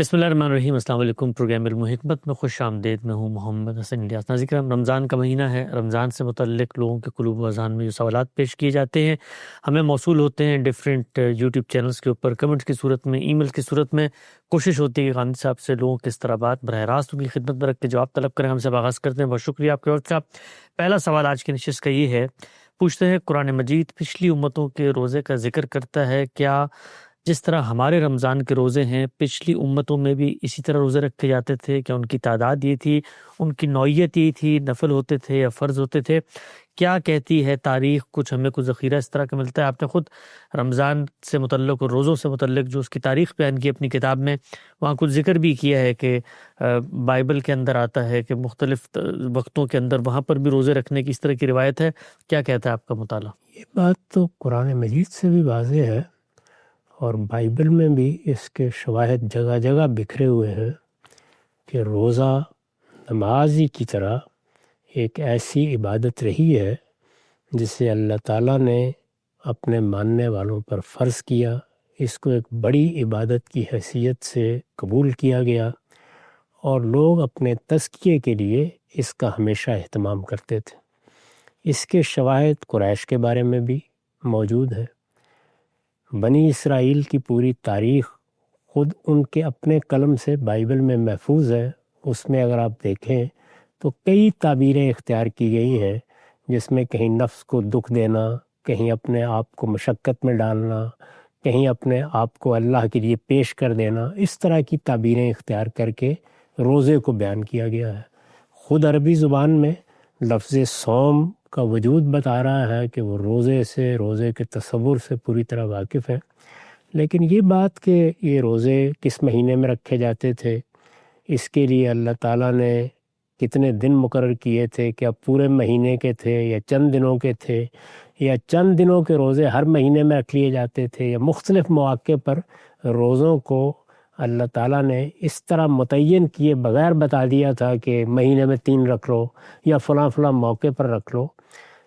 بسم اللہ الرحمن الرحیم۔ السلام علیکم۔ پروگرام علم و حکمت میں خوش آمدید۔ میں ہوں محمد حسن الیاس۔ ناظرین کرام، رمضان کا مہینہ ہے۔ رمضان سے متعلق لوگوں کے قلوب و اذہان میں جو سوالات پیش کیے جاتے ہیں ہمیں موصول ہوتے ہیں ڈیفرنٹ یوٹیوب چینلز کے اوپر، کمنٹس کی صورت میں، ای میل کی صورت میں۔ کوشش ہوتی ہے کہ غامدی صاحب سے لوگوں کے اس طرح بات براہ راست ان کی خدمت میں رکھ کے جواب طلب کریں۔ ہم سے آغاز کرتے ہیں۔ بہت شکریہ آپ کے وقت کا۔ پہلا سوال آج کی نشست کا یہ ہے، پوچھتے ہیں قرآن مجید پچھلی امتوں کے روزے کا ذکر کرتا ہے، کیا جس طرح ہمارے رمضان کے روزے ہیں پچھلی امتوں میں بھی اسی طرح روزے رکھے جاتے تھے؟ کیا ان کی تعداد یہ تھی، ان کی نوعیت یہ تھی، نفل ہوتے تھے یا فرض ہوتے تھے؟ کیا کہتی ہے تاریخ؟ کچھ ہمیں کچھ ذخیرہ اس طرح کا ملتا ہے۔ آپ نے خود رمضان سے متعلق اور روزوں سے متعلق جو اس کی تاریخ بیان کی اپنی کتاب میں، وہاں کچھ ذکر بھی کیا ہے کہ بائبل کے اندر آتا ہے کہ مختلف وقتوں کے اندر وہاں پر بھی روزے رکھنے کی اس طرح کی روایت ہے۔ کیا کہتا ہے آپ کا مطالعہ؟ یہ بات تو قرآن مجید سے بھی واضح ہے اور بائبل میں بھی اس کے شواہد جگہ جگہ بکھرے ہوئے ہیں کہ روزہ نمازی کی طرح ایک ایسی عبادت رہی ہے جسے اللہ تعالیٰ نے اپنے ماننے والوں پر فرض کیا۔ اس کو ایک بڑی عبادت کی حیثیت سے قبول کیا گیا اور لوگ اپنے تزکیے کے لیے اس کا ہمیشہ اہتمام کرتے تھے۔ اس کے شواہد قریش کے بارے میں بھی موجود ہے۔ بنی اسرائیل کی پوری تاریخ خود ان کے اپنے قلم سے بائبل میں محفوظ ہے۔ اس میں اگر آپ دیکھیں تو کئی تعبیریں اختیار کی گئی ہیں، جس میں کہیں نفس کو دکھ دینا، کہیں اپنے آپ کو مشقت میں ڈالنا، کہیں اپنے آپ کو اللہ کے لیے پیش کر دینا، اس طرح کی تعبیریں اختیار کر کے روزے کو بیان کیا گیا ہے۔ خود عربی زبان میں لفظ صوم کا وجود بتا رہا ہے کہ وہ روزے کے تصور سے پوری طرح واقف ہے۔ لیکن یہ بات کہ یہ روزے کس مہینے میں رکھے جاتے تھے، اس کے لیے اللہ تعالیٰ نے کتنے دن مقرر کیے تھے، کیا پورے مہینے کے تھے یا چند دنوں کے تھے، یا چند دنوں کے روزے ہر مہینے میں رکھ لیے جاتے تھے، یا مختلف مواقع پر روزوں کو اللہ تعالیٰ نے اس طرح متعین کیے بغیر بتا دیا تھا کہ مہینے میں 3 رکھ لو یا فلاں موقع پر رکھ لو۔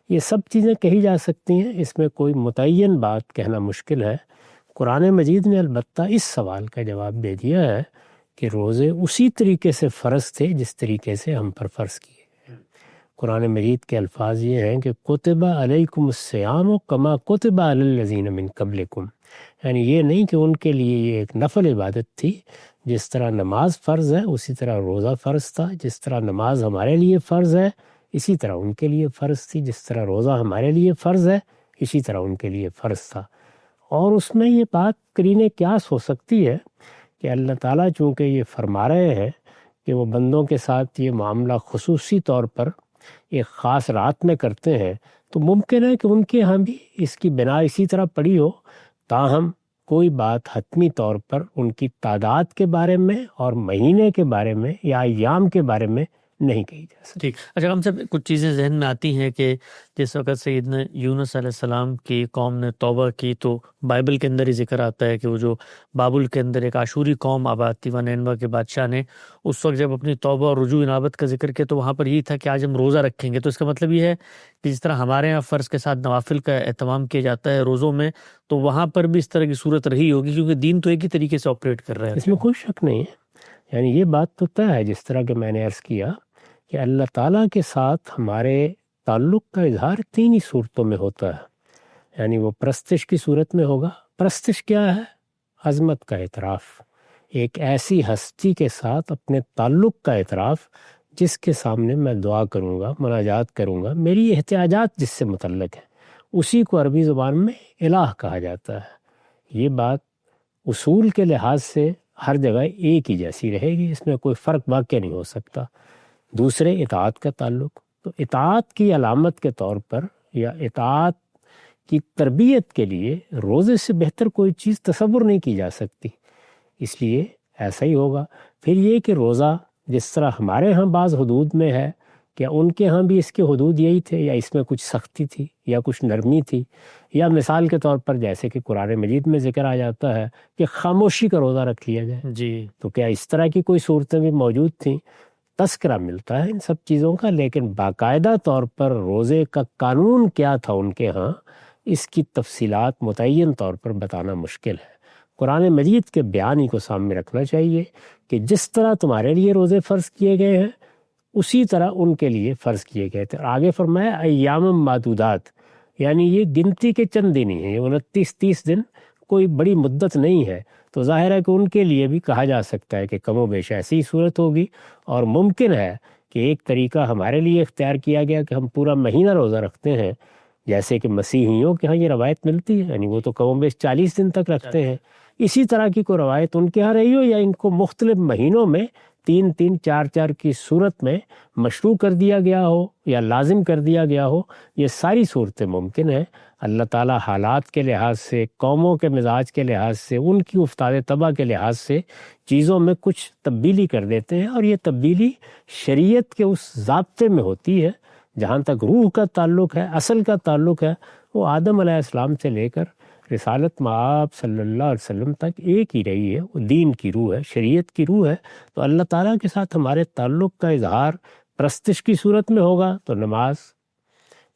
یہ سب چیزیں کہی جا سکتی ہیں، اس میں کوئی متعین بات کہنا مشکل ہے۔ قرآن مجید نے البتہ اس سوال کا جواب دے دیا ہے کہ روزے اسی طریقے سے فرض تھے جس طریقے سے ہم پر فرض کیے گئے۔ قرآن مجید کے الفاظ یہ ہیں کہ کتب علیکم الصیام کما کتب علی الذین من قبلکم، یعنی یہ نہیں کہ ان کے لیے یہ ایک نفل عبادت تھی۔ جس طرح نماز فرض ہے اسی طرح روزہ فرض تھا، جس طرح نماز ہمارے لیے فرض ہے اسی طرح ان کے لیے فرض تھی، جس طرح روزہ ہمارے لیے فرض ہے اسی طرح ان کے لیے فرض تھا۔ اور اس میں یہ بات قرینِ قیاس ہو سکتی ہے کہ اللہ تعالیٰ چونکہ یہ فرما رہے ہیں کہ وہ بندوں کے ساتھ یہ معاملہ خصوصی طور پر ایک خاص رات میں کرتے ہیں، تو ممکن ہے کہ ان کے ہاں بھی اس کی بنا اسی طرح پڑی ہو، تاہم کوئی بات حتمی طور پر ان کی تعداد کے بارے میں اور مہینے کے بارے میں یا ایام کے بارے میں نہیں کہی جا سکتی۔ ٹھیک۔ اچھا، ہم سے کچھ چیزیں ذہن میں آتی ہیں کہ جس وقت سیدنا یونس علیہ السلام کی قوم نے توبہ کی تو بائبل کے اندر ہی ذکر آتا ہے کہ وہ جو بابل کے اندر ایک عاشوری قوم آباد تھی، نینوا کے بادشاہ نے اس وقت جب اپنی توبہ اور رجوع انابت کا ذکر کیا تو وہاں پر یہ تھا کہ آج ہم روزہ رکھیں گے۔ تو اس کا مطلب یہ ہے کہ جس طرح ہمارے یہاں فرض کے ساتھ نوافل کا اہتمام کیا جاتا ہے روزوں میں، تو وہاں پر بھی اس طرح کی صورت رہی ہوگی، کیونکہ دین تو ایک ہی طریقے سے آپریٹ کر رہا ہے۔ اس میں کوئی شک نہیں ہے، یعنی یہ بات تو طے ہے جس طرح کہ میں نے عرض کیا کہ اللہ تعالیٰ کے ساتھ ہمارے تعلق کا اظہار 3 ہی صورتوں میں ہوتا ہے۔ یعنی وہ پرستش کی صورت میں ہوگا۔ پرستش کیا ہے؟ عظمت کا اعتراف، ایک ایسی ہستی کے ساتھ اپنے تعلق کا اعتراف جس کے سامنے میں دعا کروں گا، مناجات کروں گا، میری احتیاجات جس سے متعلق ہیں، اسی کو عربی زبان میں الہ کہا جاتا ہے۔ یہ بات اصول کے لحاظ سے ہر جگہ ایک ہی جیسی رہے گی، اس میں کوئی فرق واقع نہیں ہو سکتا۔ دوسرے اطاعت کا تعلق، تو اطاعت کی علامت کے طور پر یا اطاعت کی تربیت کے لیے روزے سے بہتر کوئی چیز تصور نہیں کی جا سکتی، اس لیے ایسا ہی ہوگا۔ پھر یہ کہ روزہ جس طرح ہمارے ہاں بعض حدود میں ہے، کیا ان کے ہاں بھی اس کے حدود یہی تھے یا اس میں کچھ سختی تھی یا کچھ نرمی تھی؟ یا مثال کے طور پر جیسے کہ قرآن مجید میں ذکر آ جاتا ہے کہ خاموشی کا روزہ رکھ لیا جائے، جی، تو کیا اس طرح کی کوئی صورتیں بھی موجود تھیں؟ تذکرہ ملتا ہے ان سب چیزوں کا، لیکن باقاعدہ طور پر روزے کا قانون کیا تھا ان کے ہاں، اس کی تفصیلات متعین طور پر بتانا مشکل ہے۔ قرآن مجید کے بیان ہی کو سامنے رکھنا چاہیے کہ جس طرح تمہارے لیے روزے فرض کیے گئے ہیں اسی طرح ان کے لیے فرض کیے گئے تھے۔ آگے فرمایا ایام معدودات، یعنی یہ گنتی کے چند دن ہی ہیں، 29-30 دن کوئی بڑی مدت نہیں ہے، تو ظاہر ہے کہ ان کے لیے بھی کہا جا سکتا ہے کہ کم و بیش ایسی صورت ہوگی۔ اور ممکن ہے کہ ایک طریقہ ہمارے لیے اختیار کیا گیا کہ ہم پورا مہینہ روزہ رکھتے ہیں، جیسے کہ مسیحیوں کے ہاں یہ روایت ملتی ہے، یعنی وہ تو کم و بیش 40 دن تک رکھتے ہیں۔ اسی طرح کی کوئی روایت ان کے ہاں رہی ہو یا ان کو مختلف مہینوں میں 3-3 4-4 کی صورت میں مشروع کر دیا گیا ہو یا لازم کر دیا گیا ہو، یہ ساری صورتیں ممکن ہیں۔ اللہ تعالیٰ حالات کے لحاظ سے، قوموں کے مزاج کے لحاظ سے، ان کی افتاد طبع کے لحاظ سے چیزوں میں کچھ تبدیلی کر دیتے ہیں، اور یہ تبدیلی شریعت کے اس ضابطے میں ہوتی ہے۔ جہاں تک روح کا تعلق ہے، اصل کا تعلق ہے، وہ آدم علیہ السلام سے لے کر رسالت مآب صلی اللہ علیہ وسلم تک ایک ہی رہی ہے، وہ دین کی روح ہے، شریعت کی روح ہے۔ تو اللہ تعالیٰ کے ساتھ ہمارے تعلق کا اظہار پرستش کی صورت میں ہوگا تو نماز،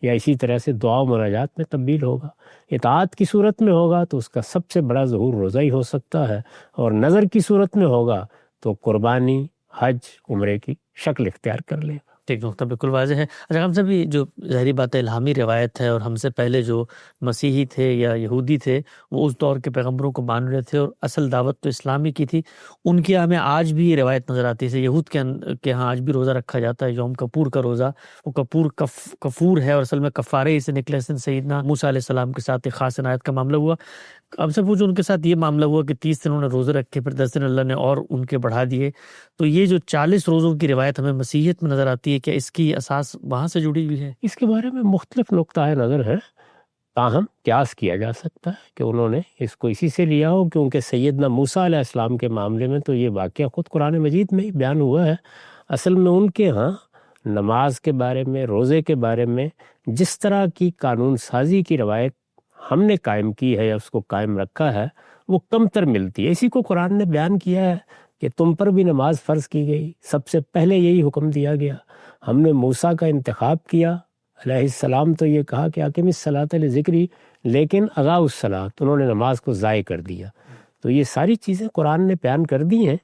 یا اسی طرح سے دعا و مناجات میں تبدیل ہوگا۔ اطاعت کی صورت میں ہوگا تو اس کا سب سے بڑا ظہور روزہ ہی ہو سکتا ہے، اور نظر کی صورت میں ہوگا تو قربانی، حج، عمرے کی شکل اختیار کر لے گا۔ ٹھیک، نقطہ بالکل واضح ہے۔ اچھا، ہم سے بھی جو ظاہری بات ہے الہامی روایت ہے، اور ہم سے پہلے جو مسیحی تھے یا یہودی تھے وہ اس دور کے پیغمبروں کو مان رہے تھے، اور اصل دعوت تو اسلامی کی تھی۔ ان کے ہمیں آج بھی یہ روایت نظر آتی ہے، یہود کے ہاں آج بھی روزہ رکھا جاتا ہے، یوم کپور کا روزہ۔ وہ کپور کفور ہے، اور اصل میں کفارے ہی سے نکلے۔ سیدنا موسیٰ علیہ السلام کے ساتھ ایک خاص عنایت کا معاملہ ہوا۔ اب سے پوچھو ان کے ساتھ یہ معاملہ ہوا کہ 30 دن انہوں نے روزے رکھے، پھر 10 دن اللہ نے اور ان کے بڑھا دیے۔ تو یہ جو 40 روزوں کی روایت ہمیں مسیحیت میں نظر آتی ہے، کیا اس کی اساس وہاں سے جڑی ہوئی ہے؟ اس کے بارے میں مختلف نقطۂ نظر ہے، تاہم قیاس کیا جا سکتا ہے کہ انہوں نے اس کو اسی سے لیا ہو، کیونکہ سیدنا موسیٰ علیہ السلام کے معاملے میں تو یہ واقعہ خود قرآن مجید میں ہی بیان ہوا ہے۔ اصل میں ان کے ہاں نماز کے بارے میں، روزے کے بارے میں جس طرح کی قانون سازی کی روایت ہم نے قائم کی ہے یا اس کو قائم رکھا ہے، وہ کم تر ملتی ہے۔ اسی کو قرآن نے بیان کیا ہے کہ تم پر بھی نماز فرض کی گئی، سب سے پہلے یہی حکم دیا گیا۔ ہم نے موسیٰ کا انتخاب کیا علیہ السلام، تو یہ کہا کہ اقم الصلاۃ لذکری، لیکن اغاؤ الصلاۃ، انہوں نے نماز کو ضائع کر دیا۔ تو یہ ساری چیزیں قرآن نے بیان کر دی ہیں،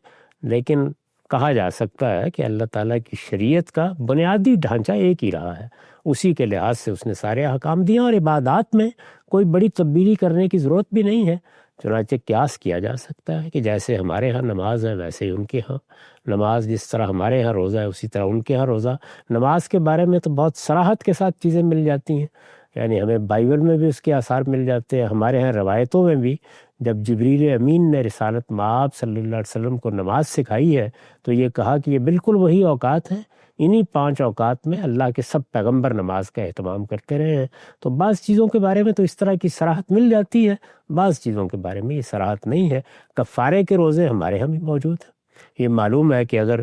لیکن کہا جا سکتا ہے کہ اللہ تعالیٰ کی شریعت کا بنیادی ڈھانچہ ایک ہی رہا ہے، اسی کے لحاظ سے اس نے سارے احکام دیے، اور عبادات میں کوئی بڑی تبدیلی کرنے کی ضرورت بھی نہیں ہے۔ چنانچہ قیاس کیا جا سکتا ہے کہ جیسے ہمارے ہاں نماز ہے ویسے ہی ان کے ہاں نماز، جس طرح ہمارے ہاں روزہ ہے اسی طرح ان کے ہاں روزہ۔ نماز کے بارے میں تو بہت صراحت کے ساتھ چیزیں مل جاتی ہیں، یعنی ہمیں بائبل میں بھی اس کے آثار مل جاتے ہیں، ہمارے ہاں روایتوں میں بھی جب جبریل امین نے رسالت مآب صلی اللہ علیہ وسلم کو نماز سکھائی ہے تو یہ کہا کہ یہ بالکل وہی اوقات ہیں، انہی 5 اوقات میں اللہ کے سب پیغمبر نماز کا اہتمام کرتے رہے ہیں۔ تو بعض چیزوں کے بارے میں تو اس طرح کی صراحت مل جاتی ہے، بعض چیزوں کے بارے میں یہ صراحت نہیں ہے۔ کفارے کے روزے ہمارے ہاں بھی موجود ہیں۔ یہ معلوم ہے کہ اگر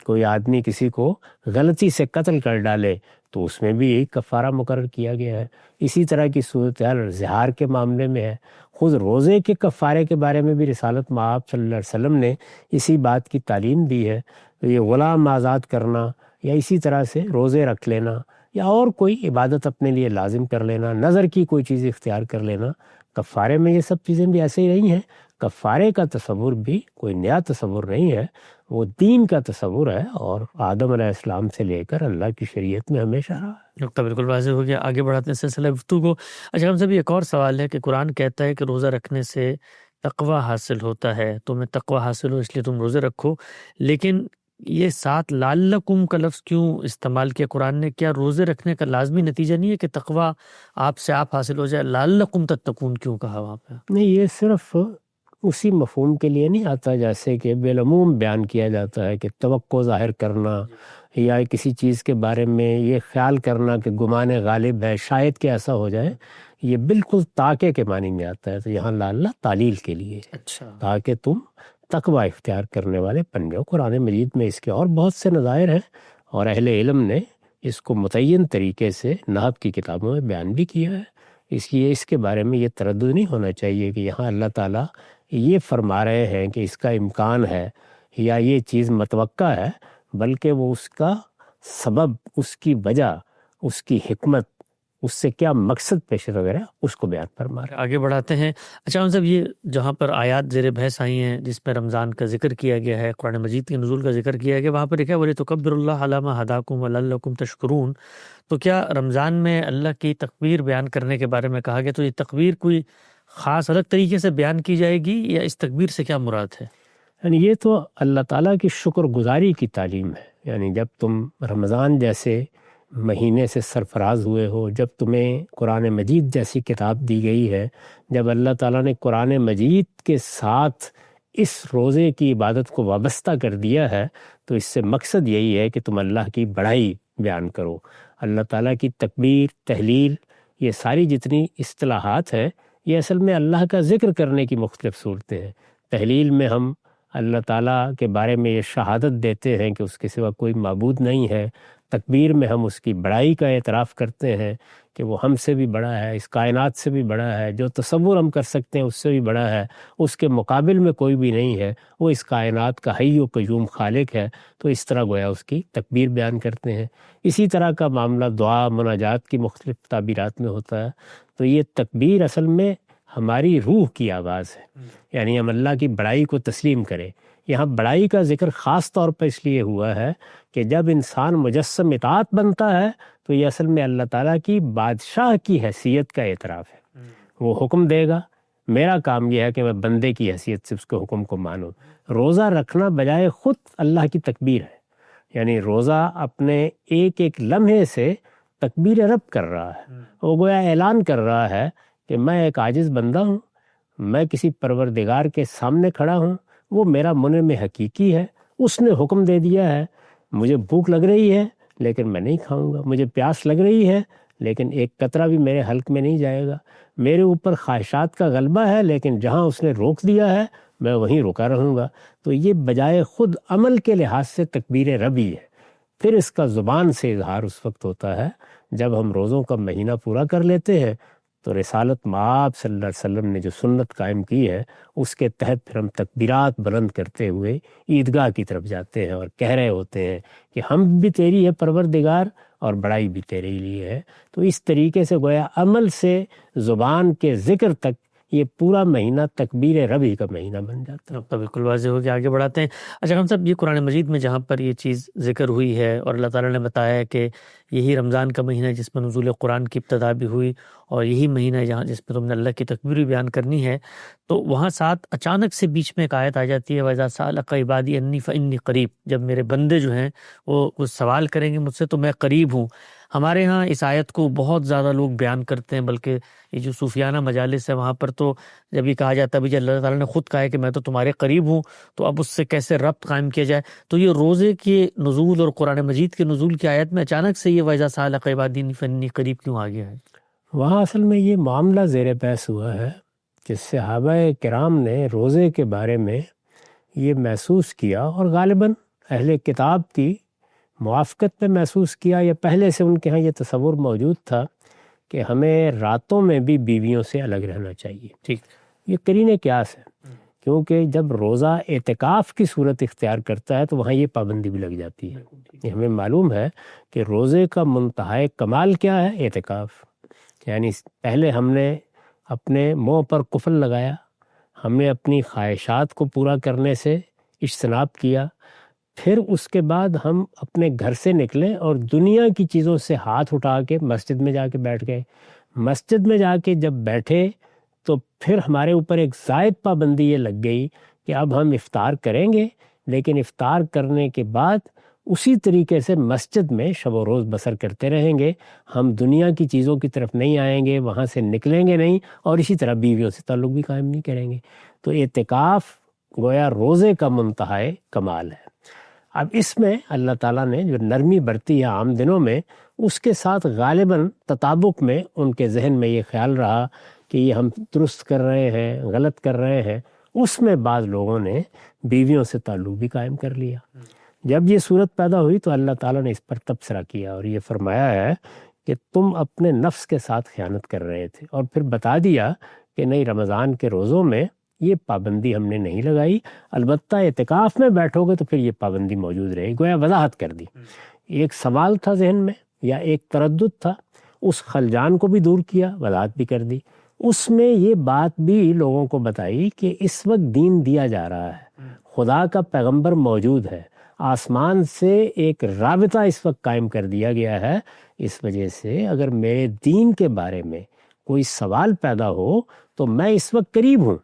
کوئی آدمی کسی کو غلطی سے قتل کر ڈالے تو اس میں بھی یہی کفارہ مقرر کیا گیا ہے۔ اسی طرح کی صورتحال زہار کے معاملے میں ہے۔ خود روزے کے کفارے کے بارے میں بھی رسالت مآب صلی اللہ علیہ وسلم نے اسی بات کی تعلیم دی ہے۔ یہ غلام آزاد کرنا یا اسی طرح سے روزے رکھ لینا یا اور کوئی عبادت اپنے لیے لازم کر لینا، نظر کی کوئی چیز اختیار کر لینا، کفارے میں یہ سب چیزیں بھی ایسے ہی رہی ہیں۔ کفارے کا تصور بھی کوئی نیا تصور نہیں ہے، وہ دین کا تصور ہے، اور آدم علیہ السلام سے لے کر اللہ کی شریعت میں ہمیشہ رہا ہے۔ نقطہ بالکل واضح ہو گیا، آگے بڑھاتے ہیں سلسلہ گفتگو۔ اچھا، ہم سے بھی ایک اور سوال ہے کہ قرآن کہتا ہے کہ روزہ رکھنے سے تقوی حاصل ہوتا ہے، تمہیں تقوی حاصل ہو اس لیے تم روزے رکھو، لیکن یہ ساتھ لعلکم کا لفظ کیوں استعمال کیا قرآن نے؟ کیا روزے رکھنے کا لازمی نتیجہ نہیں ہے کہ تقوی آپ سے آپ حاصل ہو جائے؟ لعلکم تتقون کیوں کہا وہاں پہ؟ نہیں، یہ صرف اسی مفہوم کے لیے نہیں آتا جیسے کہ بالعموم بیان کیا جاتا ہے کہ توقع ظاہر کرنا یا کسی چیز کے بارے میں یہ خیال کرنا کہ گمان غالب ہے، شاید کہ ایسا ہو جائے۔ یہ بالکل تاکہ کے معنی میں آتا ہے، تو یہاں لعل تعلیل کے لیے، اچھا، تاکہ تم تقوی اختیار کرنے والے بن جاؤ۔ قرآن مجید میں اس کے اور بہت سے نظائر ہیں، اور اہل علم نے اس کو متعین طریقے سے نحو کی کتابوں میں بیان بھی کیا ہے۔ اس لیے اس کے بارے میں یہ تردد نہیں ہونا چاہیے کہ یہاں اللہ تعالیٰ یہ فرما رہے ہیں کہ اس کا امکان ہے یا یہ چیز متوقع ہے، بلکہ وہ اس کا سبب، اس کی وجہ، اس کی حکمت اس سے کیا مقصد پیش نظر ہے اس کو بیان فرما رہے ہیں۔ آگے بڑھاتے ہیں۔ اچھا صاحب، یہ جہاں پر آیات زیر بحث آئی ہیں جس میں رمضان کا ذکر کیا گیا ہے، قرآن مجید کے نزول کا ذکر کیا گیا، وہاں پر لکھا ہے وَلِتُكَبِّرُوا اللَّهَ عَلَىٰ مَا هَدَاكُمْ وَلَعَلَّكُمْ تَشْكُرُونَ۔ تو کیا رمضان میں اللہ کی تکبیر بیان کرنے کے بارے میں کہا گیا، تو یہ تکبیر کوئی خاص الگ طریقے سے بیان کی جائے گی یا اس تکبیر سے کیا مراد ہے؟ یعنی یہ تو اللہ تعالیٰ کی شکر گزاری کی تعلیم ہے۔ یعنی جب تم رمضان جیسے مہینے سے سرفراز ہوئے ہو، جب تمہیں قرآن مجید جیسی کتاب دی گئی ہے، جب اللہ تعالیٰ نے قرآن مجید کے ساتھ اس روزے کی عبادت کو وابستہ کر دیا ہے، تو اس سے مقصد یہی ہے کہ تم اللہ کی بڑائی بیان کرو۔ اللہ تعالیٰ کی تکبیر، تحلیل، یہ ساری جتنی اصطلاحات ہیں، یہ اصل میں اللہ کا ذکر کرنے کی مختلف صورتیں ہیں۔ تحلیل میں ہم اللہ تعالیٰ کے بارے میں یہ شہادت دیتے ہیں کہ اس کے سوا کوئی معبود نہیں ہے۔ تکبیر میں ہم اس کی بڑائی کا اعتراف کرتے ہیں کہ وہ ہم سے بھی بڑا ہے، اس کائنات سے بھی بڑا ہے، جو تصور ہم کر سکتے ہیں اس سے بھی بڑا ہے، اس کے مقابل میں کوئی بھی نہیں ہے، وہ اس کائنات کا حی و قیوم خالق ہے۔ تو اس طرح گویا اس کی تکبیر بیان کرتے ہیں۔ اسی طرح کا معاملہ دعا مناجات کی مختلف تعبیرات میں ہوتا ہے۔ تو یہ تکبیر اصل میں ہماری روح کی آواز ہے، یعنی ہم اللہ کی بڑائی کو تسلیم کریں۔ یہاں بڑائی کا ذکر خاص طور پر اس لیے ہوا ہے کہ جب انسان مجسم اطاعت بنتا ہے تو یہ اصل میں اللہ تعالیٰ کی بادشاہ کی حیثیت کا اعتراف ہے۔ وہ حکم دے گا، میرا کام یہ ہے کہ میں بندے کی حیثیت سے اس کے حکم کو مانوں۔ روزہ رکھنا بجائے خود اللہ کی تکبیر ہے، یعنی روزہ اپنے ایک ایک لمحے سے تکبیر رب کر رہا ہے۔ وہ گویا اعلان کر رہا ہے کہ میں ایک عاجز بندہ ہوں، میں کسی پروردگار کے سامنے کھڑا ہوں، وہ میرا منعم حقیقی ہے، اس نے حکم دے دیا ہے۔ مجھے بھوک لگ رہی ہے لیکن میں نہیں کھاؤں گا، مجھے پیاس لگ رہی ہے لیکن ایک قطرہ بھی میرے حلق میں نہیں جائے گا، میرے اوپر خواہشات کا غلبہ ہے لیکن جہاں اس نے روک دیا ہے میں وہیں رکا رہوں گا۔ تو یہ بجائے خود عمل کے لحاظ سے تکبیر ربی ہے۔ پھر اس کا زبان سے اظہار اس وقت ہوتا ہے جب ہم روزوں کا مہینہ پورا کر لیتے ہیں، تو رسالت مآب صلی اللہ علیہ وسلم نے جو سنت قائم کی ہے اس کے تحت پھر ہم تکبیرات بلند کرتے ہوئے عیدگاہ کی طرف جاتے ہیں اور کہہ رہے ہوتے ہیں کہ ہم بھی تیری ہے پروردگار اور بڑائی بھی تیرے لیے ہے۔ تو اس طریقے سے گویا عمل سے زبان کے ذکر تک یہ پورا مہینہ تکبیر ربی کا مہینہ بن جاتا ہے۔ تو بالکل واضح ہو گیا، آگے بڑھاتے ہیں۔ اچھا ہم صاحب، یہ قرآن مجید میں جہاں پر یہ چیز ذکر ہوئی ہے اور اللہ تعالیٰ نے بتایا ہے کہ یہی رمضان کا مہینہ جس میں نزول قرآن کی ابتدا بھی ہوئی اور یہی مہینہ ہے جس میں تم نے اللہ کی تکبیر بھی بیان کرنی ہے، تو وہاں ساتھ اچانک سے بیچ میں ایک آیت آ جاتی ہے وَإِذَا سَأَلَكَ عِبَادِي أَنِّي فَإِنِّي قَرِيب۔ جب میرے بندے جو ہیں وہ کچھ سوال کریں گے مجھ سے تو میں قریب ہوں۔ ہمارے ہاں اس آیت کو بہت زیادہ لوگ بیان کرتے ہیں، بلکہ یہ جو صوفیانہ مجالس ہے وہاں پر تو جب یہ کہا جاتا ہے بھی اللہ تعالیٰ نے خود کہا ہے کہ میں تو تمہارے قریب ہوں، تو اب اس سے کیسے ربط قائم کیا جائے؟ تو یہ روزے کے نزول اور قرآن مجید کے نزول کی آیت میں اچانک سے یہ وَإِذَا سَأَلَكَ عِبَادِي أَنِّي فَإِنِّي قَرِيب کیوں آ گیا ہے؟ وہاں اصل میں یہ معاملہ زیر بحث ہوا ہے کہ صحابہ کرام نے روزے کے بارے میں یہ محسوس کیا، اور غالباً اہل کتاب کی موافقت میں محسوس کیا، یا پہلے سے ان کے ہاں یہ تصور موجود تھا کہ ہمیں راتوں میں بھی بیویوں سے الگ رہنا چاہیے۔ ٹھیک، یہ قرین قیاس ہے، کیونکہ جب روزہ اعتکاف کی صورت اختیار کرتا ہے تو وہاں یہ پابندی بھی لگ جاتی ہے۔ یہ ہمیں معلوم ہے کہ روزے کا منتہائے کمال کیا ہے؟ اعتکاف۔ یعنی پہلے ہم نے اپنے منہ پر قفل لگایا، ہم نے اپنی خواہشات کو پورا کرنے سے اجتناب کیا، پھر اس کے بعد ہم اپنے گھر سے نکلے اور دنیا کی چیزوں سے ہاتھ اٹھا کے مسجد میں جا کے بیٹھ گئے۔ مسجد میں جا کے جب بیٹھے تو پھر ہمارے اوپر ایک زائد پابندی یہ لگ گئی کہ اب ہم افطار کریں گے، لیکن افطار کرنے کے بعد اسی طریقے سے مسجد میں شب و روز بسر کرتے رہیں گے، ہم دنیا کی چیزوں کی طرف نہیں آئیں گے، وہاں سے نکلیں گے نہیں، اور اسی طرح بیویوں سے تعلق بھی قائم نہیں کریں گے۔ تو اعتکاف گویا روزے کا منتہائے کمال ہے۔ اب اس میں اللہ تعالیٰ نے جو نرمی برتی ہے عام دنوں میں، اس کے ساتھ غالباً تطابق میں ان کے ذہن میں یہ خیال رہا کہ یہ ہم درست کر رہے ہیں، غلط کر رہے ہیں، اس میں بعض لوگوں نے بیویوں سے تعلق بھی قائم کر لیا۔ جب یہ صورت پیدا ہوئی تو اللہ تعالیٰ نے اس پر تبصرہ کیا اور یہ فرمایا ہے کہ تم اپنے نفس کے ساتھ خیانت کر رہے تھے، اور پھر بتا دیا کہ نہیں، رمضان کے روزوں میں یہ پابندی ہم نے نہیں لگائی، البتہ اعتکاف میں بیٹھو گے تو پھر یہ پابندی موجود رہے گی۔ گویا وضاحت کر دی۔ ایک سوال تھا ذہن میں یا ایک تردد تھا، اس خلجان کو بھی دور کیا، وضاحت بھی کر دی۔ اس میں یہ بات بھی لوگوں کو بتائی کہ اس وقت دین دیا جا رہا ہے، خدا کا پیغمبر موجود ہے، آسمان سے ایک رابطہ اس وقت قائم کر دیا گیا ہے۔ اس وجہ سے اگر میرے دین کے بارے میں کوئی سوال پیدا ہو تو میں اس وقت قریب ہوں،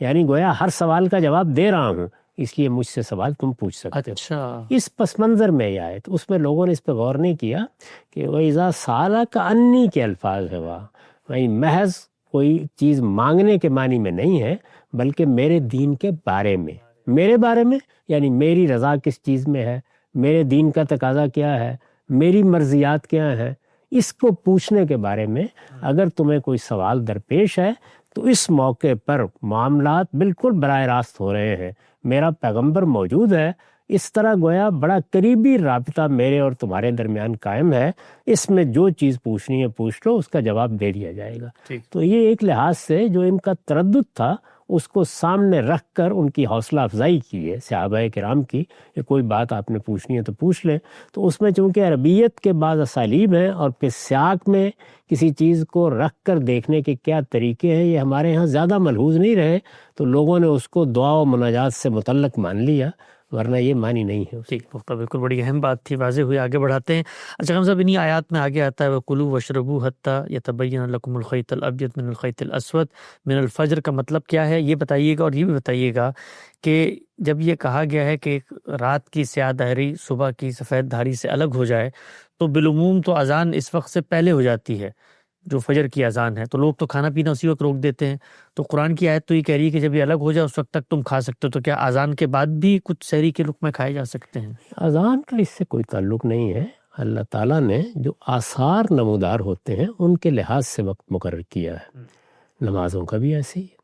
یعنی گویا ہر سوال کا جواب دے رہا ہوں، اس لیے مجھ سے سوال تم پوچھ سکتے ہو۔ اچھا، اس پس منظر میں یہ آیت، اس میں لوگوں نے اس پہ غور نہیں کیا کہ وَإِذَا سَأَلَكَ عَنِّي کے الفاظ ہے، وہاں محض کوئی چیز مانگنے کے معنی میں نہیں ہے، بلکہ میرے دین کے بارے میں، میرے بارے میں یعنی میری رضا کس چیز میں ہے، میرے دین کا تقاضا کیا ہے، میری مرضیات کیا ہیں، اس کو پوچھنے کے بارے میں اگر تمہیں کوئی سوال درپیش ہے تو اس موقع پر معاملات بالکل براہ راست ہو رہے ہیں، میرا پیغمبر موجود ہے، اس طرح گویا بڑا قریبی رابطہ میرے اور تمہارے درمیان قائم ہے، اس میں جو چیز پوچھنی ہے پوچھ لو، اس کا جواب دے دیا جائے گا۔ تو یہ ایک لحاظ سے جو ان کا تردد تھا اس کو سامنے رکھ کر ان کی حوصلہ افزائی کی ہے صحابہ کرام کی، کہ کوئی بات آپ نے پوچھنی ہے تو پوچھ لیں۔ تو اس میں چونکہ عربیت کے بعض اسالیب ہیں اور پھر سیاق میں کسی چیز کو رکھ کر دیکھنے کے کیا طریقے ہیں، یہ ہمارے ہاں زیادہ ملحوظ نہیں رہے، تو لوگوں نے اس کو دعا و مناجات سے متعلق مان لیا، ورنہ یہ معنی نہیں ہے۔ ٹھیک، بالکل بڑی اہم بات تھی، واضح ہوئی، آگے بڑھاتے ہیں۔ اچھا ہم صاحب، انہی آیات میں آگے آتا ہے وَكُلُوا وَاشْرَبُوا حَتَّى يَتَبَيَّنَ لَكُمُ الْخَيْطُ الْأَبْيَضُ مِنَ الْخَيْطِ الْأَسْوَدِ مِنَ الْفَجْرِ کا مطلب کیا ہے یہ بتائیے گا، اور یہ بھی بتائیے گا کہ جب یہ کہا گیا ہے کہ رات کی سیاہ دھاری صبح کی سفید دھاری سے الگ ہو جائے، تو بالعموم تو اذان اس وقت سے پہلے ہو جاتی ہے جو فجر کی اذان ہے، تو لوگ تو کھانا پینا اسی وقت روک دیتے ہیں، تو قرآن کی آیت تو یہ کہہ رہی ہے کہ جب یہ الگ ہو جائے اس وقت تک تم کھا سکتے ہو، تو کیا اذان کے بعد بھی کچھ سحری کے لقمے کھائے جا سکتے ہیں؟ اذان کا اس سے کوئی تعلق نہیں ہے، اللہ تعالیٰ نے جو آثار نمودار ہوتے ہیں ان کے لحاظ سے وقت مقرر کیا ہے، نمازوں کا بھی ایسے ہی ہے،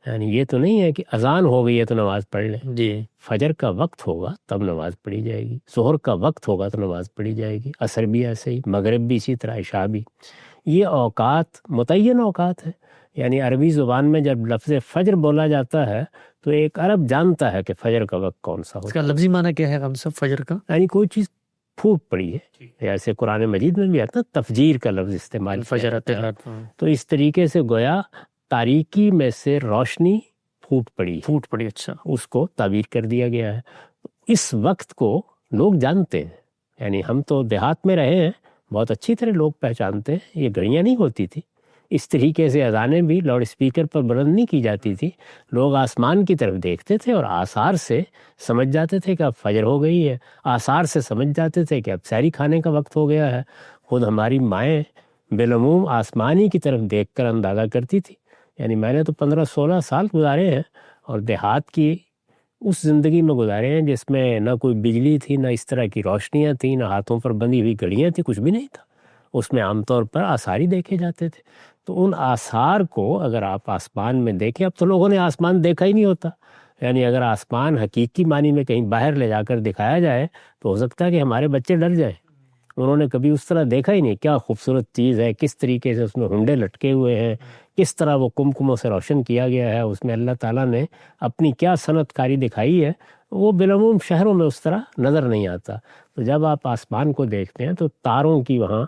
یعنی یہ تو نہیں ہے کہ اذان ہو گئی ہے تو نماز پڑھ لیں، جی، فجر کا وقت ہوگا تب نماز پڑھی جائے گی، ظہر کا وقت ہوگا تو نماز پڑھی جائے گی، عصر بھی ایسے ہی، مغرب بھی اسی طرح، عشاء بھی۔ یہ اوقات متعین اوقات ہیں، یعنی عربی زبان میں جب لفظ فجر بولا جاتا ہے تو ایک عرب جانتا ہے کہ فجر کا وقت کون سا اس ہوتا کا لفظی معنی کیا ہے ہم سب فجر کا؟ ہے، یعنی کوئی چیز پھوٹ پڑی ہے، جیسے قرآن مجید میں بھی آتا ہے تفجیر کا لفظ استعمال کیا فجر جاتا ہے، تو اس طریقے سے گویا تاریکی میں سے روشنی پھوٹ پڑی، اچھا، اس کو تعبیر کر دیا گیا ہے۔ اس وقت کو لوگ جانتے ہیں، یعنی ہم تو دیہات میں رہے ہیں، بہت اچھی طرح لوگ پہچانتے ہیں، یہ گھڑیاں نہیں ہوتی تھی، اس طریقے سے اذانیں بھی لاؤڈ اسپیکر پر بلند نہیں کی جاتی تھی، لوگ آسمان کی طرف دیکھتے تھے اور آثار سے سمجھ جاتے تھے کہ اب فجر ہو گئی ہے، آثار سے سمجھ جاتے تھے کہ اب سحری کھانے کا وقت ہو گیا ہے۔ خود ہماری مائیں بالعموم آسمانی کی طرف دیکھ کر اندازہ کرتی تھی، یعنی میں نے تو 15-16 سال گزارے ہیں اور دیہات کی اس زندگی میں گزارے ہیں جس میں نہ کوئی بجلی تھی، نہ اس طرح کی روشنیاں تھیں، نہ ہاتھوں پر بندھی ہوئی گھڑیاں تھیں، کچھ بھی نہیں تھا، اس میں عام طور پر آثار ہی دیکھے جاتے تھے۔ تو ان آثار کو اگر آپ آسمان میں دیکھیں، اب تو لوگوں نے آسمان دیکھا ہی نہیں ہوتا، یعنی اگر آسمان حقیقی معنی میں کہیں باہر لے جا کر دکھایا جائے تو ہو سکتا ہے کہ ہمارے بچے ڈر جائیں، انہوں نے کبھی اس طرح دیکھا ہی نہیں، کیا خوبصورت چیز ہے، کس طریقے سے اس میں ہنڈے لٹکے ہوئے ہیں، کس طرح وہ کمکموں سے روشن کیا گیا ہے، اس میں اللہ تعالیٰ نے اپنی کیا صنعت کاری دکھائی ہے، وہ بالعموم شہروں میں اس طرح نظر نہیں آتا۔ تو جب آپ آسمان کو دیکھتے ہیں تو تاروں کی وہاں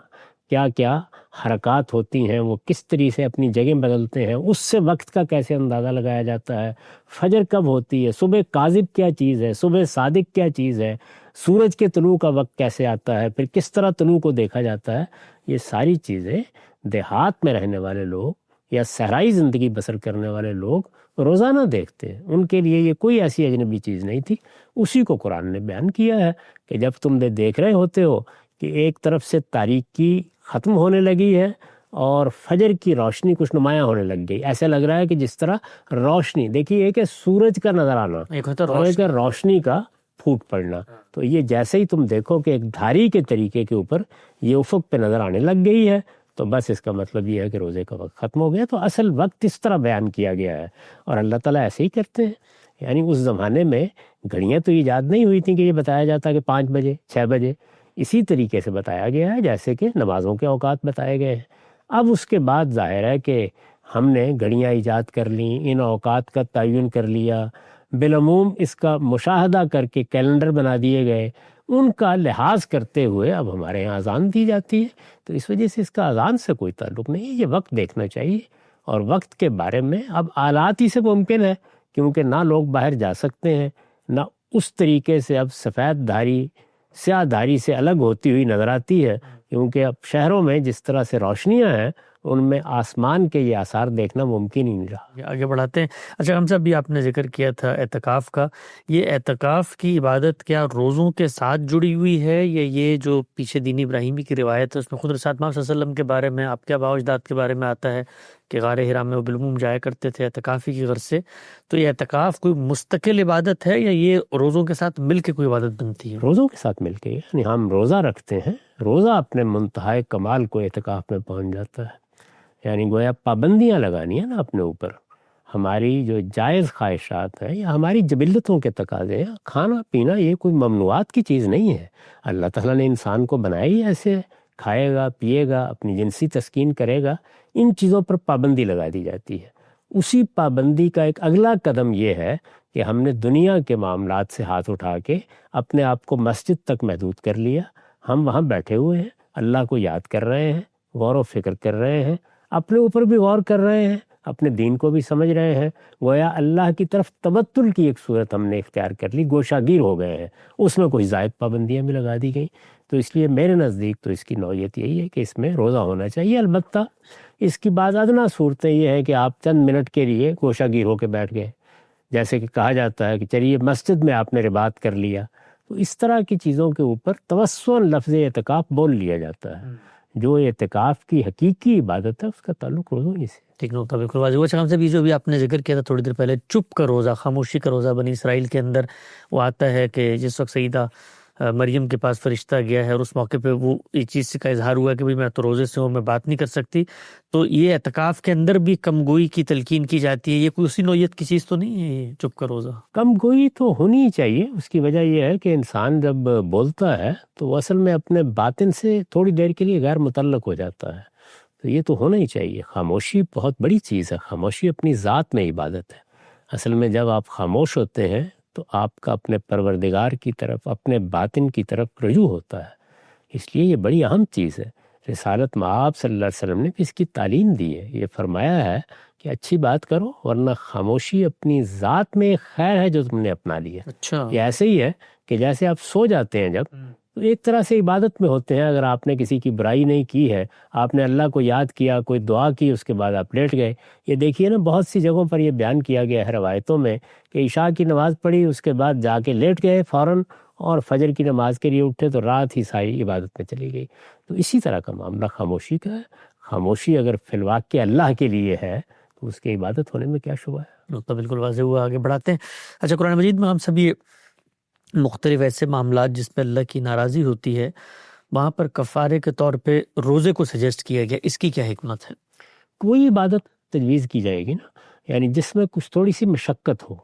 کیا کیا حرکات ہوتی ہیں، وہ کس طریقے سے اپنی جگہ بدلتے ہیں، اس سے وقت کا کیسے اندازہ لگایا جاتا ہے، فجر کب ہوتی ہے، صبح کاذب کیا چیز ہے، صبح صادق کیا چیز ہے، سورج کے طلوع کا وقت کیسے آتا ہے، پھر کس طرح طلوع کو دیکھا جاتا ہے، یہ ساری چیزیں دیہات میں رہنے والے لوگ یا صحرائی زندگی بسر کرنے والے لوگ روزانہ دیکھتے ہیں، ان کے لیے یہ کوئی ایسی اجنبی چیز نہیں تھی۔ اسی کو قرآن نے بیان کیا ہے کہ جب تم دیکھ رہے ہوتے ہو کہ ایک طرف سے تاریکی ختم ہونے لگی ہے اور فجر کی روشنی کچھ نمایاں ہونے لگ گئی، ایسے لگ رہا ہے کہ جس طرح روشنی، دیکھیے ایک ہے سورج کا نظر آنا اور ایک ہے روشنی کا پھوٹ پڑنا، تو یہ جیسے ہی تم دیکھو کہ ایک دھاری کے طریقے کے اوپر یہ افق پہ نظر آنے لگ گئی ہے تو بس اس کا مطلب یہ ہے کہ روزے کا وقت ختم ہو گیا۔ تو اصل وقت اس طرح بیان کیا گیا ہے اور اللہ تعالیٰ ایسے ہی کرتے ہیں، یعنی اس زمانے میں گھڑیاں تو ایجاد نہیں ہوئی تھیں کہ یہ بتایا جاتا کہ 5 بجے 6 بجے، اسی طریقے سے بتایا گیا ہے جیسے کہ نمازوں کے اوقات بتائے گئے ہیں۔ اب اس کے بعد ظاہر ہے کہ ہم نے گھڑیاں ایجاد کر لیں، ان اوقات کا تعین کر لیا، بالعموم اس کا مشاہدہ کر کے کیلنڈر بنا دیے گئے، ان کا لحاظ کرتے ہوئے اب ہمارے یہاں اذان دی جاتی ہے. تو اس وجہ سے اس کا اذان سے کوئی تعلق نہیں ہے. یہ وقت دیکھنا چاہیے، اور وقت کے بارے میں اب آلات ہی سے ممکن ہے، کیونکہ نہ لوگ باہر جا سکتے ہیں، نہ اس طریقے سے اب سفید دھاری سیاہ دھاری سے الگ ہوتی ہوئی نظر آتی ہے، کیونکہ اب شہروں میں جس طرح سے روشنیاں ہیں ان میں آسمان کے یہ آثار دیکھنا ممکن ہی نہیں رہا. آگے بڑھاتے ہیں. اچھا ہم صاحب بھی آپ نے ذکر کیا تھا اعتکاف کا. یہ اعتکاف کی عبادت کیا روزوں کے ساتھ جڑی ہوئی ہے، یا یہ جو پیچھے دین ابراہیمی کی روایت ہے اس میں خود رسول اللہ صلی اللہ علیہ وسلم کے بارے میں، آپ کے آباء و اجداد کے بارے میں آتا ہے کہ غار حرا میں وہ بالعموم جایا کرتے تھے اعتکافی کی غرض سے. تو یہ اعتکاف کوئی مستقل عبادت ہے، یا یہ روزوں کے ساتھ مل کے کوئی عبادت بنتی ہے؟ روزوں کے ساتھ مل کے، یعنی ہم روزہ رکھتے ہیں، روزہ اپنے منتہائے کمال کو اعتکاف میں پہنچ جاتا ہے. یعنی گویا پابندیاں لگانی ہیں نا اپنے اوپر. ہماری جو جائز خواہشات ہیں یا ہماری جبلتوں کے تقاضے ہیں، کھانا پینا یہ کوئی ممنوعات کی چیز نہیں ہے. اللہ تعالیٰ نے انسان کو بنایا ہی ایسے، کھائے گا پیے گا اپنی جنسی تسکین کرے گا. ان چیزوں پر پابندی لگا دی جاتی ہے. اسی پابندی کا ایک اگلا قدم یہ ہے کہ ہم نے دنیا کے معاملات سے ہاتھ اٹھا کے اپنے آپ کو مسجد تک محدود کر لیا. ہم وہاں بیٹھے ہوئے ہیں، اللہ کو یاد کر رہے ہیں، غور و فکر کر رہے ہیں، اپنے اوپر بھی غور کر رہے ہیں، اپنے دین کو بھی سمجھ رہے ہیں. گویا اللہ کی طرف تبتل کی ایک صورت ہم نے اختیار کر لی، گوشہ گیر ہو گئے ہیں. اس میں کوئی زائد پابندیاں بھی لگا دی گئیں. تو اس لیے میرے نزدیک تو اس کی نوعیت یہی ہے کہ اس میں روزہ ہونا چاہیے. البتہ اس کی بعض ادنا صورتیں یہ ہیں کہ آپ چند منٹ کے لیے گوشہ گیر ہو کے بیٹھ گئے، جیسے کہ کہا جاتا ہے کہ چلیے مسجد میں آپ نے رباط کر لیا. تو اس طرح کی چیزوں کے اوپر توسعاً لفظ اعتکاف بول لیا جاتا ہے. جو اعتکاف کی حقیقی عبادت ہے اس کا تعلق روزوں ہی سے. ٹھیک نقطہ بالکل واضح ہوا. ہم سے بھی جو بھی آپ نے ذکر کیا تھا تھوڑی دیر پہلے، چپ کا روزہ، خاموشی کا روزہ، بنی اسرائیل کے اندر وہ آتا ہے کہ جس وقت سیدہ مریم کے پاس فرشتہ گیا ہے اور اس موقع پہ وہ اس چیز کا اظہار ہوا کہ میں تو روزے سے ہوں، میں بات نہیں کر سکتی. تو یہ اعتکاف کے اندر بھی کم گوئی کی تلقین کی جاتی ہے. یہ کوئی اسی نوعیت کی چیز تو نہیں ہے یہ چپ کا روزہ؟ کم گوئی تو ہونی چاہیے. اس کی وجہ یہ ہے کہ انسان جب بولتا ہے تو وہ اصل میں اپنے باطن سے تھوڑی دیر کے لیے غیر متعلق ہو جاتا ہے. تو یہ تو ہونا ہی چاہیے. خاموشی بہت بڑی چیز ہے. خاموشی اپنی ذات میں عبادت ہے. اصل میں جب آپ خاموش ہوتے ہیں تو آپ کا اپنے پروردگار کی طرف، اپنے باطن کی طرف رجوع ہوتا ہے. اس لیے یہ بڑی اہم چیز ہے. رسالت مآب صلی اللہ علیہ وسلم نے اس کی تعلیم دی ہے. یہ فرمایا ہے کہ اچھی بات کرو، ورنہ خاموشی اپنی ذات میں ایک خیر ہے جو تم نے اپنا لی ہے. اچھا، یہ ایسے ہی ہے کہ جیسے آپ سو جاتے ہیں جب، تو ایک طرح سے عبادت میں ہوتے ہیں. اگر آپ نے کسی کی برائی نہیں کی ہے، آپ نے اللہ کو یاد کیا، کوئی دعا کی، اس کے بعد آپ لیٹ گئے. یہ دیکھیے نا، بہت سی جگہوں پر یہ بیان کیا گیا ہے روایتوں میں کہ عشاء کی نماز پڑھی، اس کے بعد جا کے لیٹ گئے فوراً، اور فجر کی نماز کے لیے اٹھے تو رات ہی ساری عبادت میں چلی گئی. تو اسی طرح کا معاملہ خاموشی کا ہے. خاموشی اگر فی الواقع اللہ کے لیے ہے تو اس کی عبادت ہونے میں کیا شبہ ہے. نقطہ بالکل واضح ہوا. آگے بڑھاتے ہیں. اچھا، قرآن مجید میں ہم سبھی مختلف ایسے معاملات جس پہ اللہ کی ناراضی ہوتی ہے، وہاں پر کفارے کے طور پہ روزے کو سجیسٹ کیا گیا. اس کی کیا حکمت ہے؟ کوئی عبادت تجویز کی جائے گی نا، یعنی جس میں کچھ تھوڑی سی مشقت ہو.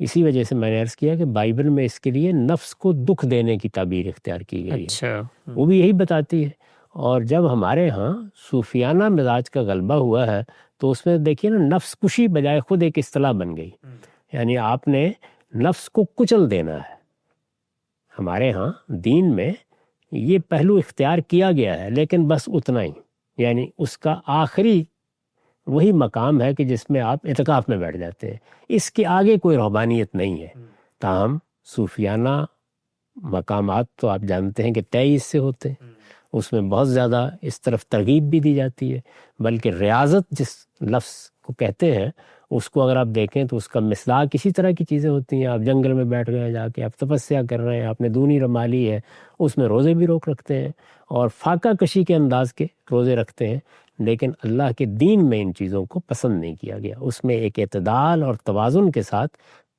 اسی وجہ سے میں نے عرض کیا کہ بائبل میں اس کے لیے نفس کو دکھ دینے کی تعبیر اختیار کی گئی ہے. اچھا، وہ بھی یہی بتاتی ہے. اور جب ہمارے ہاں صوفیانہ مزاج کا غلبہ ہوا ہے تو اس میں دیکھیے نا، نفس کشی بجائے خود ایک اصطلاح بن گئی. یعنی آپ نے نفس کو کچل دینا ہے. ہمارے ہاں دین میں یہ پہلو اختیار کیا گیا ہے، لیکن بس اتنا ہی. یعنی اس کا آخری وہی مقام ہے کہ جس میں آپ اعتکاف میں بیٹھ جاتے ہیں. اس کے آگے کوئی روحانیت نہیں ہے. تاہم صوفیانہ مقامات تو آپ جانتے ہیں کہ طے اس سے ہوتے ہیں. اس میں بہت زیادہ اس طرف ترغیب بھی دی جاتی ہے. بلکہ ریاضت جس لفظ کو کہتے ہیں، اس کو اگر آپ دیکھیں تو اس کا مصداق کسی طرح کی چیزیں ہوتی ہیں. آپ جنگل میں بیٹھ گئے، جا کے آپ تپسیا کر رہے ہیں، آپ نے دونی رما لی ہے، اس میں روزے بھی روک رکھتے ہیں اور فاقہ کشی کے انداز کے روزے رکھتے ہیں. لیکن اللہ کے دین میں ان چیزوں کو پسند نہیں کیا گیا. اس میں ایک اعتدال اور توازن کے ساتھ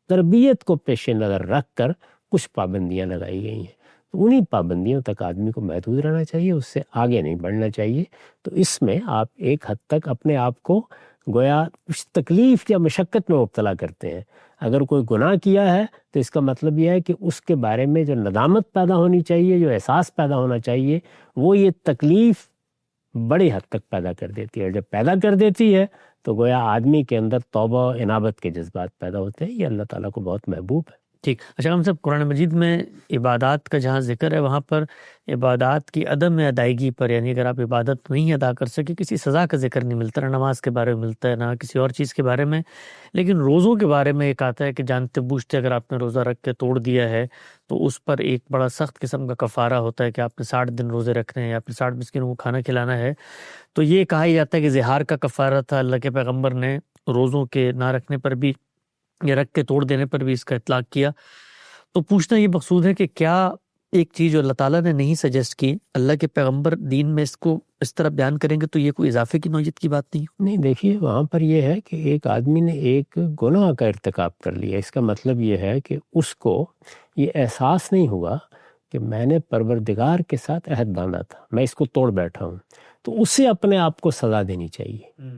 تربیت کو پیش نظر رکھ کر کچھ پابندیاں لگائی گئی ہیں. تو انہی پابندیوں تک آدمی کو محدود رہنا چاہیے، اس سے آگے نہیں بڑھنا چاہیے. تو اس میں آپ ایک حد تک اپنے آپ کو گویا کچھ تکلیف یا مشقت میں مبتلا کرتے ہیں. اگر کوئی گناہ کیا ہے تو اس کا مطلب یہ ہے کہ اس کے بارے میں جو ندامت پیدا ہونی چاہیے، جو احساس پیدا ہونا چاہیے، وہ یہ تکلیف بڑی حد تک پیدا کر دیتی ہے. جب پیدا کر دیتی ہے تو گویا آدمی کے اندر توبہ و انابت کے جذبات پیدا ہوتے ہیں. یہ اللہ تعالیٰ کو بہت محبوب ہے. ٹھیک. اچھا ہم صاحب قرآن مجید میں عبادات کا جہاں ذکر ہے وہاں پر عبادات کی عدم ادائیگی پر، یعنی اگر آپ عبادت نہیں ادا کر سکے کسی سزا کا ذکر نہیں ملتا، نہ نماز کے بارے میں ملتا ہے نہ کسی اور چیز کے بارے میں، لیکن روزوں کے بارے میں ایک آتا ہے کہ جانتے بوجھتے اگر آپ نے روزہ رکھ کے توڑ دیا ہے تو اس پر ایک بڑا سخت قسم کا کفارہ ہوتا ہے کہ آپ نے 60 دن روزے رکھنے ہیں یا پھر 60 مسکینوں کو کھانا کھلانا ہے. تو یہ کہا ہی جاتا ہے کہ زہار کا کفارہ تھا، اللہ کے پیغمبر نے روزوں کے نہ رکھنے پر بھی یا رکھ کے توڑ دینے پر بھی اس کا اطلاق کیا. تو پوچھنا یہ مقصود ہے کہ کیا ایک چیز جو اللہ تعالیٰ نے نہیں سجیسٹ کی، اللہ کے پیغمبر دین میں اس کو اس طرح بیان کریں گے تو یہ کوئی اضافے کی نوعیت کی بات نہیں؟ نہیں، دیکھیے وہاں پر یہ ہے کہ ایک آدمی نے ایک گناہ کا ارتکاب کر لیا، اس کا مطلب یہ ہے کہ اس کو یہ احساس نہیں ہوا کہ میں نے پروردگار کے ساتھ عہد باندھا تھا، میں اس کو توڑ بیٹھا ہوں، تو اسے اپنے آپ کو سزا دینی چاہیے.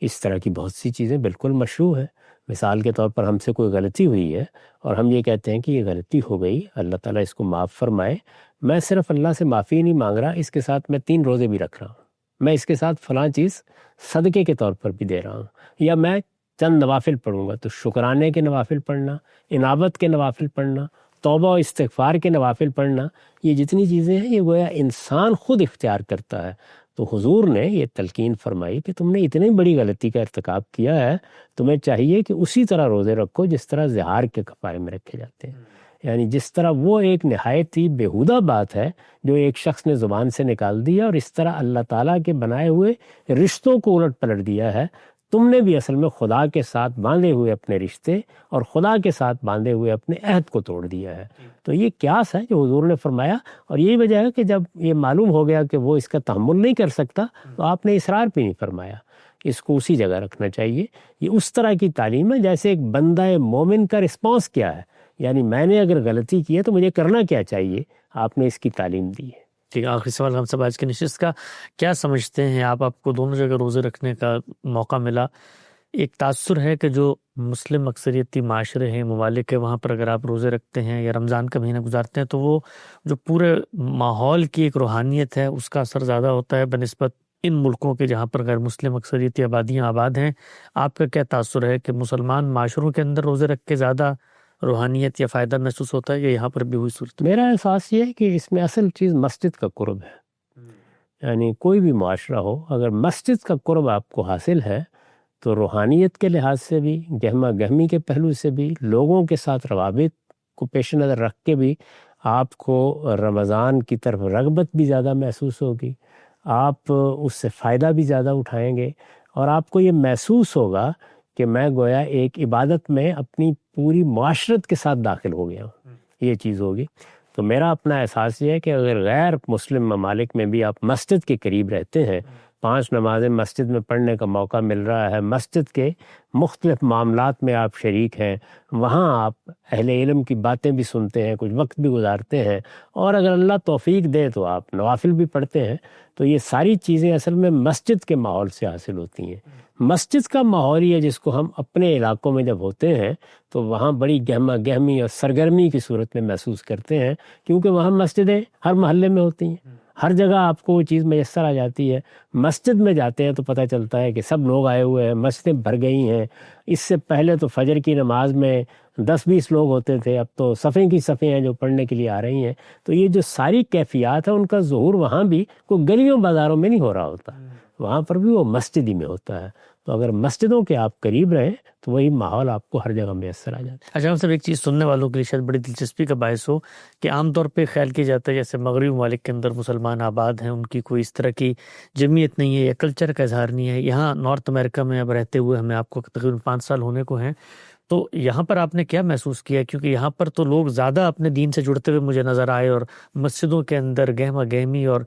اس طرح کی بہت سی چیزیں بالکل مشروع ہیں. مثال کے طور پر ہم سے کوئی غلطی ہوئی ہے اور ہم یہ کہتے ہیں کہ یہ غلطی ہو گئی، اللہ تعالیٰ اس کو معاف فرمائے، میں صرف اللہ سے معافی نہیں مانگ رہا، اس کے ساتھ میں 3 روزے بھی رکھ رہا ہوں، میں اس کے ساتھ فلاں چیز صدقے کے طور پر بھی دے رہا ہوں، یا میں چند نوافل پڑھوں گا. تو شکرانے کے نوافل پڑھنا، انابت کے نوافل پڑھنا، توبہ و استغفار کے نوافل پڑھنا، یہ جتنی چیزیں ہیں یہ گویا انسان خود اختیار کرتا ہے. تو حضور نے یہ تلقین فرمائی کہ تم نے اتنی بڑی غلطی کا ارتکاب کیا ہے، تمہیں چاہیے کہ اسی طرح روزے رکھو جس طرح زہار کے کفارے میں رکھے جاتے ہیں. یعنی جس طرح وہ ایک نہایت ہی بیہودہ بات ہے جو ایک شخص نے زبان سے نکال دیا، اور اس طرح اللہ تعالیٰ کے بنائے ہوئے رشتوں کو الٹ پلٹ دیا ہے. تم نے بھی اصل میں خدا کے ساتھ باندھے ہوئے اپنے رشتے اور خدا کے ساتھ باندھے ہوئے اپنے عہد کو توڑ دیا ہے. تو یہ قیاس ہے جو حضور نے فرمایا، اور یہی وجہ ہے کہ جب یہ معلوم ہو گیا کہ وہ اس کا تحمل نہیں کر سکتا تو آپ نے اصرار پہ نہیں فرمایا، اس کو اسی جگہ رکھنا چاہیے. یہ اس طرح کی تعلیم ہے جیسے ایک بندہ مومن کا رسپانس کیا ہے، یعنی میں نے اگر غلطی کی ہے تو مجھے کرنا کیا چاہیے، آپ نے اس کی تعلیم دی ہے. ٹھیک ہے. آخری سوال ہم سب آج کی نشست کا، کیا سمجھتے ہیں آپ کو دونوں جگہ روزے رکھنے کا موقع ملا، ایک تاثر ہے کہ جو مسلم اکثریتی معاشرے ہیں، ممالک ہیں، وہاں پر اگر آپ روزے رکھتے ہیں یا رمضان کا مہینہ گزارتے ہیں تو وہ جو پورے ماحول کی ایک روحانیت ہے اس کا اثر زیادہ ہوتا ہے بنسبت ان ملکوں کے جہاں پر غیر مسلم اکثریتی آبادیاں آباد ہیں؟ آپ کا کیا تاثر ہے کہ مسلمان معاشروں کے اندر روزے رکھ کے زیادہ روحانیت یا فائدہ محسوس ہوتا ہے یا یہاں پر بھی ہوئی صورت؟ میرا احساس یہ ہے کہ اس میں اصل چیز مسجد کا قرب ہے. یعنی کوئی بھی معاشرہ ہو، اگر مسجد کا قرب آپ کو حاصل ہے تو روحانیت کے لحاظ سے بھی، گہما گہمی کے پہلو سے بھی، لوگوں کے ساتھ روابط کو پیش نظر رکھ کے بھی آپ کو رمضان کی طرف رغبت بھی زیادہ محسوس ہوگی، آپ اس سے فائدہ بھی زیادہ اٹھائیں گے، اور آپ کو یہ محسوس ہوگا کہ میں گویا ایک عبادت میں اپنی پوری معاشرت کے ساتھ داخل ہو گیا ہوں. یہ چیز ہوگی. تو میرا اپنا احساس یہ ہے کہ اگر غیر مسلم ممالک میں بھی آپ مسجد کے قریب رہتے ہیں، 5 نمازیں مسجد میں پڑھنے کا موقع مل رہا ہے، مسجد کے مختلف معاملات میں آپ شریک ہیں، وہاں آپ اہل علم کی باتیں بھی سنتے ہیں، کچھ وقت بھی گزارتے ہیں، اور اگر اللہ توفیق دے تو آپ نوافل بھی پڑھتے ہیں، تو یہ ساری چیزیں اصل میں مسجد کے ماحول سے حاصل ہوتی ہیں. مسجد کا ماحول ہی ہے جس کو ہم اپنے علاقوں میں جب ہوتے ہیں تو وہاں بڑی گہما گہمی اور سرگرمی کی صورت میں محسوس کرتے ہیں، کیونکہ وہاں مسجدیں ہر محلے میں ہوتی ہیں، ہر جگہ آپ کو وہ چیز میسر آ جاتی ہے. مسجد میں جاتے ہیں تو پتہ چلتا ہے کہ سب لوگ آئے ہوئے ہیں، مسجدیں بھر گئی ہیں. اس سے پہلے تو فجر کی نماز میں 10-20 لوگ ہوتے تھے، اب تو صفیں کی صفیں ہیں جو پڑھنے کے لیے آ رہی ہیں. تو یہ جو ساری کیفیات ہیں ان کا ظہور وہاں بھی کوئی گلیوں بازاروں میں نہیں ہو رہا ہوتا، وہاں پر بھی وہ مسجد ہی میں ہوتا ہے. تو اگر مسجدوں کے آپ قریب رہیں تو وہی ماحول آپ کو ہر جگہ میسر آ جاتا ہے. اچھا ہم سب ایک چیز سننے والوں کے لیے شاید بڑی دلچسپی کا باعث ہو کہ عام طور پہ خیال کیا جاتا ہے جیسے مغربی ممالک کے اندر مسلمان آباد ہیں، ان کی کوئی اس طرح کی جمعیت نہیں ہے یا کلچر کا اظہار نہیں ہے. یہاں نارتھ امریکہ میں اب رہتے ہوئے ہمیں آپ کو تقریباً 5 سال ہونے کو ہیں، تو یہاں پر آپ نے کیا محسوس کیا؟ کیونکہ یہاں پر تو لوگ زیادہ اپنے دین سے جڑتے ہوئے مجھے نظر آئے، اور مسجدوں کے اندر گہما گہمی اور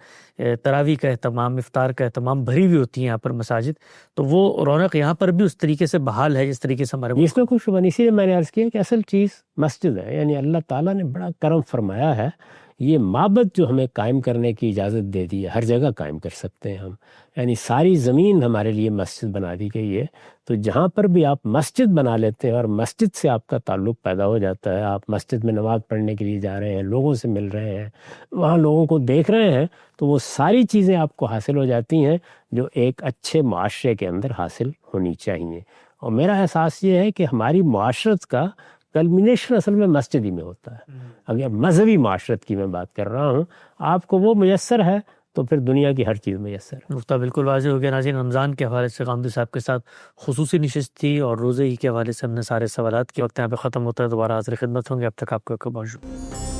تراویح کا اہتمام، افطار کا اہتمام بھری ہوئی ہوتی ہیں یہاں پر مساجد. تو وہ رونق یہاں پر بھی اس طریقے سے بحال ہے جس طریقے سے ہمارے اس میں کچھ شبہ نہیں. اسی لیے میں نے عرض کیا کہ اصل چیز مسجد ہے. یعنی اللہ تعالیٰ نے بڑا کرم فرمایا ہے، یہ معبد جو ہمیں قائم کرنے کی اجازت دے دی ہے، ہر جگہ قائم کر سکتے ہیں ہم. یعنی ساری زمین ہمارے لیے مسجد بنا دی گئی ہے. تو جہاں پر بھی آپ مسجد بنا لیتے ہیں اور مسجد سے آپ کا تعلق پیدا ہو جاتا ہے، آپ مسجد میں نماز پڑھنے کے لیے جا رہے ہیں، لوگوں سے مل رہے ہیں، وہاں لوگوں کو دیکھ رہے ہیں، تو وہ ساری چیزیں آپ کو حاصل ہو جاتی ہیں جو ایک اچھے معاشرے کے اندر حاصل ہونی چاہیے. اور میرا احساس یہ ہے کہ ہماری معاشرت کا کلمینیشن اصل میں مسجد ہی میں ہوتا ہے. اگر مذہبی معاشرت کی میں بات کر رہا ہوں، آپ کو وہ میسر ہے تو پھر دنیا کی ہر چیز میسر ہے. نقطہ بالکل واضح ہو گیا. ناظرین، رمضان کے حوالے سے غامدی صاحب کے ساتھ خصوصی نشست تھی اور روزے ہی کے حوالے سے ہم نے سارے سوالات کے وقت یہاں پہ ختم ہوتا ہے. دوبارہ حاضر خدمت ہوں گے. اب تک آپ کو بہت شکریہ.